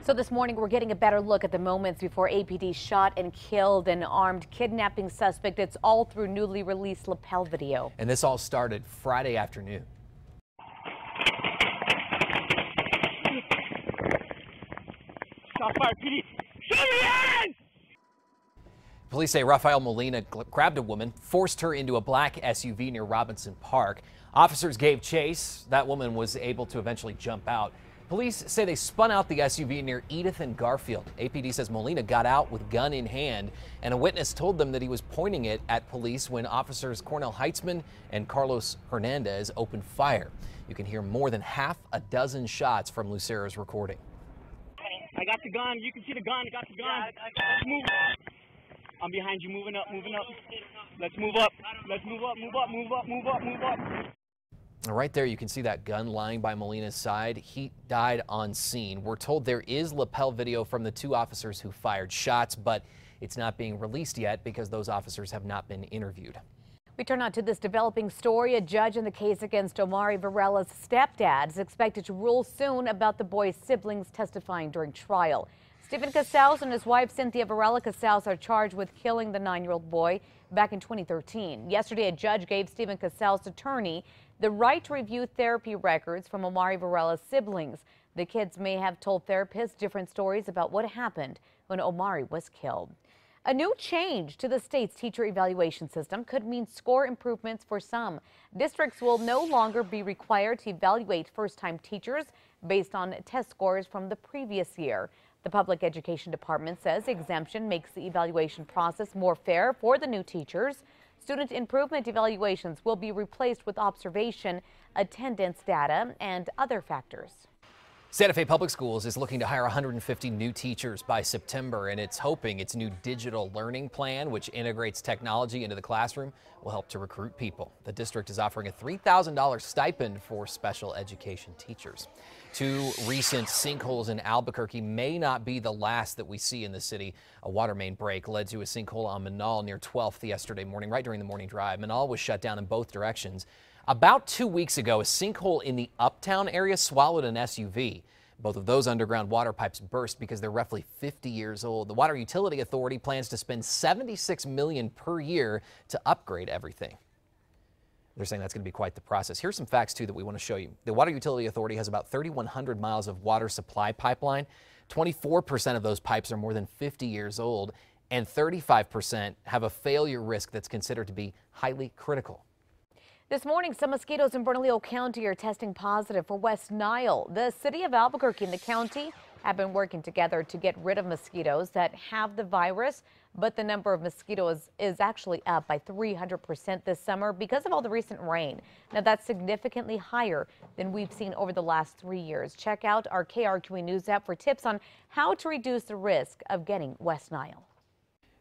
So this morning, we're getting a better look at the moments before APD shot and killed an armed kidnapping suspect. It's all through newly released lapel video. And this all started Friday afternoon. Shot fired, PD. Show me hands! Police say Rafael Molina grabbed a woman, forced her into a black SUV near Robinson Park. Officers gave chase. That woman was able to eventually jump out. Police say they spun out the SUV near Edith and Garfield. APD says Molina got out with gun in hand, and a witness told them that he was pointing it at police when officers Cornell Heitzman and Carlos Hernandez opened fire. You can hear more than half a dozen shots from Lucero's recording. I got the gun. You can see the gun. I got the gun. Let's move. I'm behind you. Moving up. Moving up. Let's move up. Let's move up. Move up. Move up. Move up. Move up. Right there, you can see that gun lying by Molina's side. He died on scene. We're told there is lapel video from the two officers who fired shots, but it's not being released yet because those officers have not been interviewed. We turn on to this developing story. A judge in the case against Omari Varela's stepdad is expected to rule soon about the boy's siblings testifying during trial. Stephen Casals and his wife Cynthia Varela Casals are charged with killing the 9-year-old boy back in 2013. Yesterday, a judge gave Stephen Casals' attorney the right to review therapy records from Omari Varela's siblings. The kids may have told therapists different stories about what happened when Omari was killed. A new change to the state's teacher evaluation system could mean score improvements for some. Districts will no longer be required to evaluate first-time teachers based on test scores from the previous year. The Public Education Department says the exemption makes the evaluation process more fair for the new teachers. Student improvement evaluations will be replaced with observation, attendance data, and other factors. Santa Fe Public Schools is looking to hire 150 new teachers by September, and it's hoping its new digital learning plan, which integrates technology into the classroom, will help to recruit people. The district is offering a $3,000 stipend for special education teachers. Two recent sinkholes in Albuquerque may not be the last that we see in the city. A water main break led to a sinkhole on Nile near 12th yesterday morning, right during the morning drive. Nile was shut down in both directions. About 2 weeks ago, a sinkhole in the Uptown area swallowed an SUV. Both of those underground water pipes burst because they're roughly 50 years old. The Water Utility Authority plans to spend $76 million per year to upgrade everything. They're saying that's going to be quite the process. Here's some facts, too, that we want to show you. The Water Utility Authority has about 3,100 miles of water supply pipeline. 24% of those pipes are more than 50 years old, and 35% have a failure risk that's considered to be highly critical. This morning, some mosquitoes in Bernalillo County are testing positive for West Nile. The city of Albuquerque and the county have been working together to get rid of mosquitoes that have the virus, but the number of mosquitoes is actually up by 300% this summer because of all the recent rain. Now, that's significantly higher than we've seen over the last 3 years. Check out our KRQE News app for tips on how to reduce the risk of getting West Nile.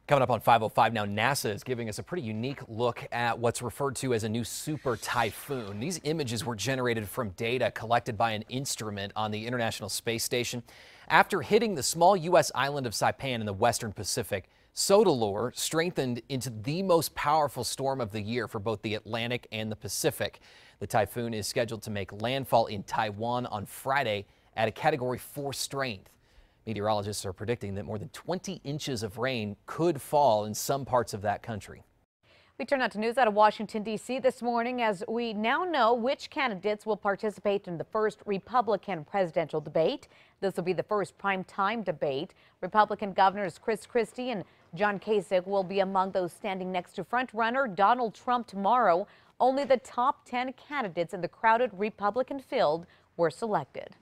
Coming up on 5:05 now, NASA is giving us a pretty unique look at what's referred to as a new Super Typhoon. These images were generated from data collected by an instrument on the International Space Station. After hitting the small U.S. island of Saipan in the western Pacific, Sodalor strengthened into the most powerful storm of the year for both the Atlantic and the Pacific. The typhoon is scheduled to make landfall in Taiwan on Friday at a Category 4 strength. Meteorologists are predicting that more than 20 inches of rain could fall in some parts of that country. We turn out to news out of Washington, D.C. this morning as we now know which candidates will participate in the first Republican presidential debate. This will be the first primetime debate. Republican governors Chris Christie and John Kasich will be among those standing next to frontrunner Donald Trump tomorrow. Only the top 10 candidates in the crowded Republican field were selected.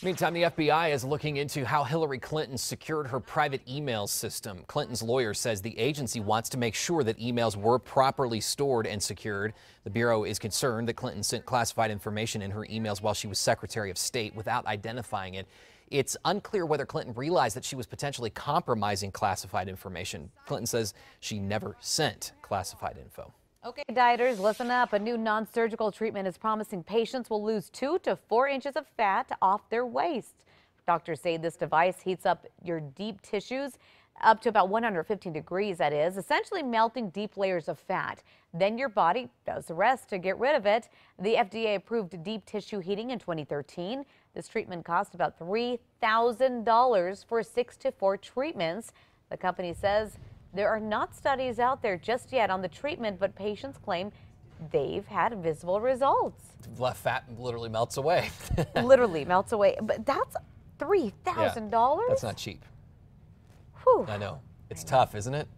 Meantime, the FBI is looking into how Hillary Clinton secured her private email system. Clinton's lawyer says the agency wants to make sure that emails were properly stored and secured. The Bureau is concerned that Clinton sent classified information in her emails while she was Secretary of State without identifying it. It's unclear whether Clinton realized that she was potentially compromising classified information. Clinton says she never sent classified info. Okay, dieters, listen up. A new non-surgical treatment is promising patients will lose 2 to 4 inches of fat off their waist. Doctors say this device heats up your deep tissues up to about 115 degrees, that is, essentially melting deep layers of fat. Then your body does the rest to get rid of it. The FDA approved deep tissue heating in 2013. This treatment cost about $3,000 for 6 to 4 treatments. The company says there are not studies out there just yet on the treatment, but patients claim they've had visible results. Left fat literally melts away. Literally melts away. But that's $3,000? Yeah, that's not cheap. Whew. I know. It's tough, isn't it?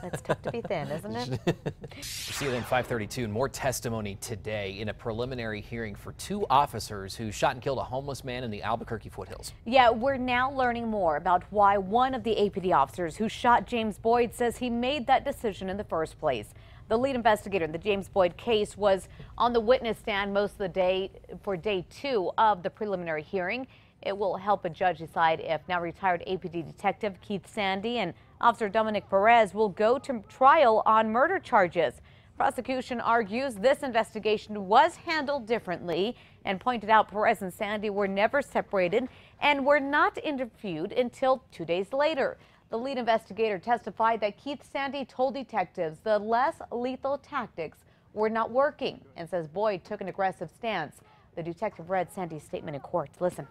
It's tough to be thin, isn't it? We'll see you then 5:32. More testimony today in a preliminary hearing for 2 officers who shot and killed a homeless man in the Albuquerque foothills. Yeah, we're now learning more about why one of the APD officers who shot James Boyd says he made that decision in the first place. The lead investigator in the James Boyd case was on the witness stand most of the day for day 2 of the preliminary hearing. It will help a judge decide if now retired APD detective Keith Sandy and Officer Dominic Perez will go to trial on murder charges. Prosecution argues this investigation was handled differently and pointed out Perez and Sandy were never separated and were not interviewed until 2 days later. The lead investigator testified that Keith Sandy told detectives the less lethal tactics were not working and says Boyd took an aggressive stance. The detective read Sandy's statement in court. Listen.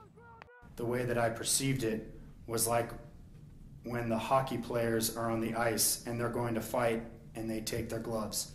The way that I perceived it was like when the hockey players are on the ice and they're going to fight and they take their gloves.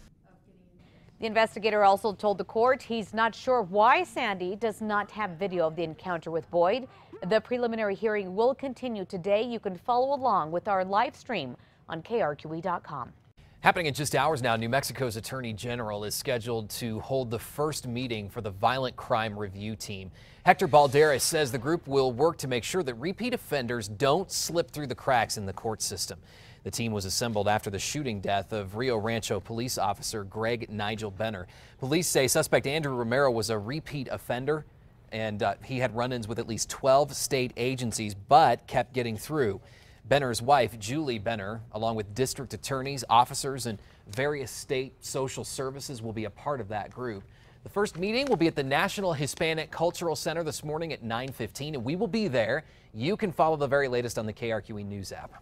The investigator also told the court he's not sure why Sandy does not have video of the encounter with Boyd. The preliminary hearing will continue today. You can follow along with our live stream on KRQE.com. Happening in just hours now, New Mexico's Attorney General is scheduled to hold the first meeting for the Violent Crime Review Team. Hector Balderas says the group will work to make sure that repeat offenders don't slip through the cracks in the court system. The team was assembled after the shooting death of Rio Rancho police officer Greg Nigel Benner. Police say suspect Andrew Romero was a repeat offender and he had run-ins with at least 12 state agencies but kept getting through. Benner's wife, Julie Benner, along with district attorneys, officers, and various state social services will be a part of that group. The first meeting will be at the National Hispanic Cultural Center this morning at 9:15, and we will be there. You can follow the very latest on the KRQE News app.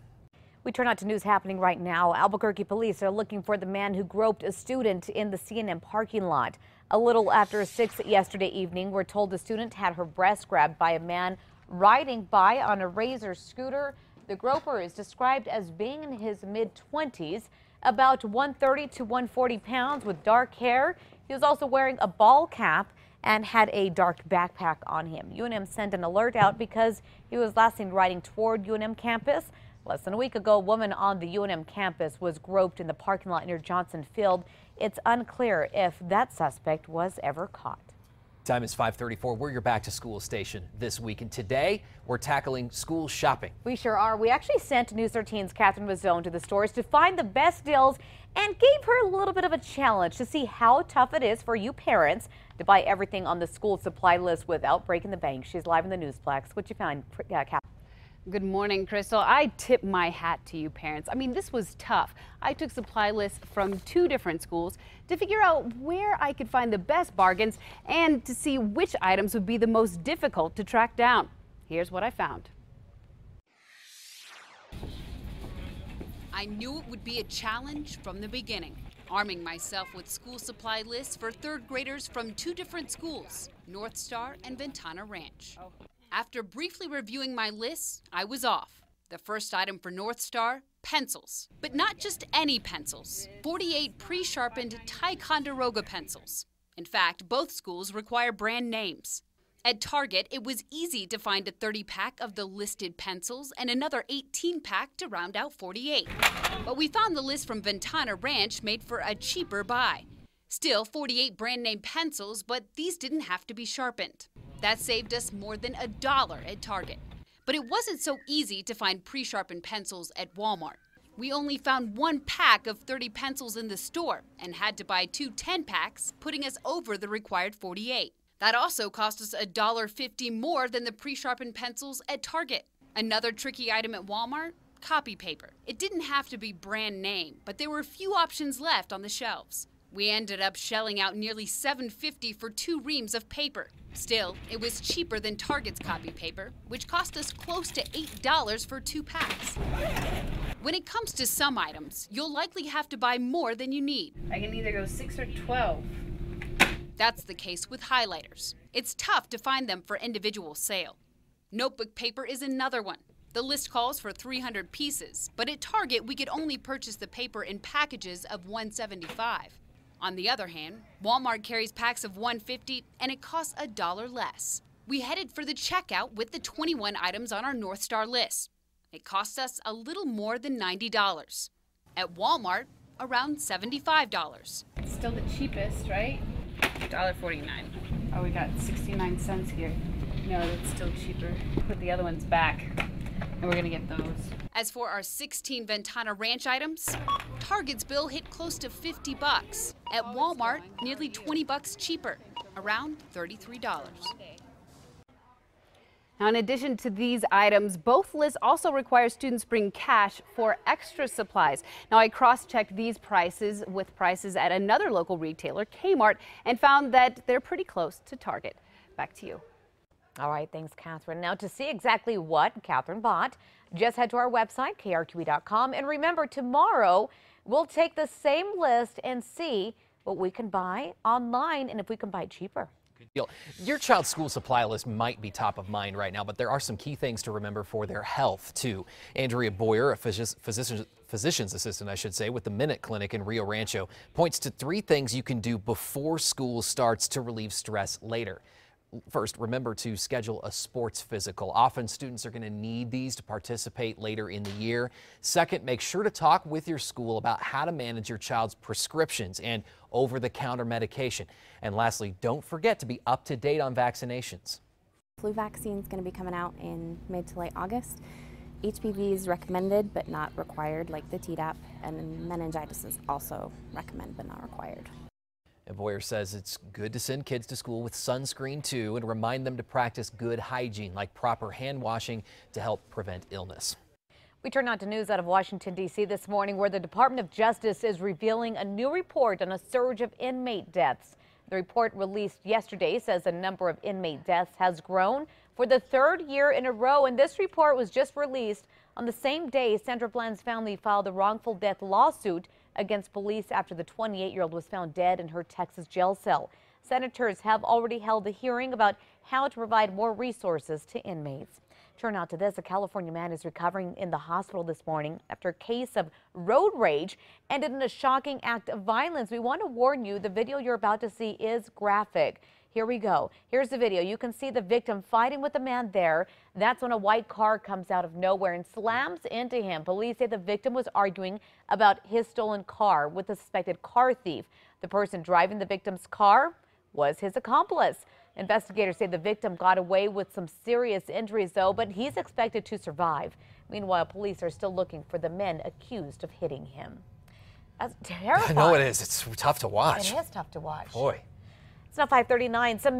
We turn out to news happening right now. Albuquerque police are looking for the man who groped a student in the C&M parking lot. A little after 6 yesterday evening, we're told the student had her breast grabbed by a man riding by on a Razor scooter. The groper is described as being in his mid-20s, about 130 to 140 pounds with dark hair. He was also wearing a ball cap and had a dark backpack on him. UNM sent an alert out because he was last seen riding toward UNM campus. Less than a week ago, a woman on the UNM campus was groped in the parking lot near Johnson Field. It's unclear if that suspect was ever caught. Time is 5:34. We're your back to school station this week, and today we're tackling school shopping. We sure are. We actually sent News 13's Catherine Mazzone to the stores to find the best deals and gave her a little bit of a challenge to see how tough it is for you parents to buy everything on the school supply list without breaking the bank. She's live in the Newsplex. What you find, Catherine? Good morning, Crystal. I tip my hat to you parents. I mean, this was tough. I took supply lists from 2 different schools to figure out where I could find the best bargains and to see which items would be the most difficult to track down. Here's what I found. I knew it would be a challenge from the beginning, arming myself with school supply lists for 3rd graders from 2 different schools, North Star and Ventana Ranch. After briefly reviewing my lists, I was off. The first item for North Star, pencils. But not just any pencils. 48 pre-sharpened Ticonderoga pencils. In fact, both schools require brand names. At Target, it was easy to find a 30-pack of the listed pencils and another 18-pack to round out 48. But we found the list from Ventana Ranch made for a cheaper buy. Still 48 brand name pencils, but these didn't have to be sharpened. That saved us more than $1 at Target. But it wasn't so easy to find pre-sharpened pencils at Walmart. We only found 1 pack of 30 pencils in the store and had to buy 2 10-packs, putting us over the required 48. That also cost us $1.50 more than the pre-sharpened pencils at Target. Another tricky item at Walmart, copy paper. It didn't have to be brand name, but there were few options left on the shelves. We ended up shelling out nearly $7.50 for 2 reams of paper. Still, it was cheaper than Target's copy paper, which cost us close to $8 for 2 packs. When it comes to some items, you'll likely have to buy more than you need. I can either go 6 or 12. That's the case with highlighters. It's tough to find them for individual sale. Notebook paper is another one. The list calls for 300 pieces, but at Target we could only purchase the paper in packages of 175. On the other hand, Walmart carries packs of 150 and it costs $1 less. We headed for the checkout with the 21 items on our North Star list. It costs us a little more than $90. At Walmart, around $75. Still the cheapest, right? $1.49. Oh, we got 69 cents here. No, that's still cheaper. Put the other ones back, and we're gonna get those. As for our 16 Ventana Ranch items, Target's bill hit close to $50. At Walmart, nearly $20 cheaper, around $33. Now, in addition to these items, both lists also require students bring cash for extra supplies. Now, I cross-checked these prices with prices at another local retailer, Kmart, and found that they're pretty close to Target. Back to you. All right, thanks, Catherine. Now, to see exactly what Catherine bought, just head to our website, KRQE.com. And remember, tomorrow, we'll take the same list and see what we can buy online and if we can buy it cheaper. Good deal. Your child's school supply list might be top of mind right now, but there are some key things to remember for their health, too. Andrea Boyer, a physician's assistant, I should say, with the Minute Clinic in Rio Rancho, points to 3 things you can do before school starts to relieve stress later. First, remember to schedule a sports physical. Often students are going to need these to participate later in the year. Second, make sure to talk with your school about how to manage your child's prescriptions and over-the-counter medication. And lastly, don't forget to be up to date on vaccinations. Flu vaccine is going to be coming out in mid to late August. HPV is recommended but not required, like the Tdap, and meningitis is also recommended but not required. And Boyer says it's good to send kids to school with sunscreen too and remind them to practice good hygiene like proper hand washing to help prevent illness. We turn on to news out of Washington, D.C. this morning, where the Department of Justice is revealing a new report on a surge of inmate deaths. The report released yesterday says the number of inmate deaths has grown for the 3rd year in a row, and this report was just released on the same day Sandra Bland's family filed a wrongful death lawsuit against police after the 28-year-old was found dead in her Texas jail cell. Senators have already held a hearing about how to provide more resources to inmates. Turn out to this, a California man is recovering in the hospital this morning after a case of road rage ended in a shocking act of violence. We want to warn you, the video you're about to see is graphic. Here we go. Here's the video. You can see the victim fighting with the man there. That's when a white car comes out of nowhere and slams into him. Police say the victim was arguing about his stolen car with the suspected car thief. The person driving the victim's car was his accomplice. Investigators say the victim got away with some serious injuries, though, but he's expected to survive. Meanwhile, police are still looking for the men accused of hitting him. That's terrifying. I know it is. It's tough to watch. It is tough to watch. Boy. It's now 5:39. Some